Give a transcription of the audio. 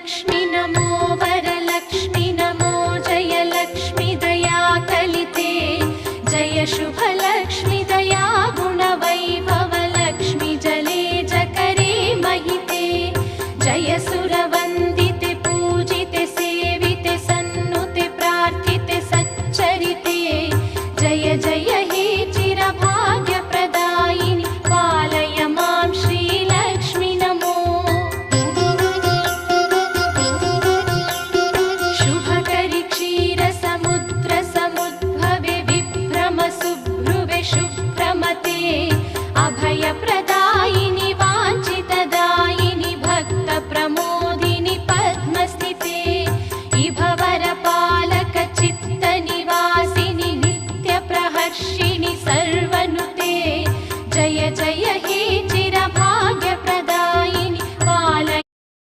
लक्ष्मी नमो वरलक्ष्मी नमो जयलक्ष्मी दया कलिते जय शुभलक्ष्मी दया गुणवैभवलक्ष्मी जले जकरे महिते जय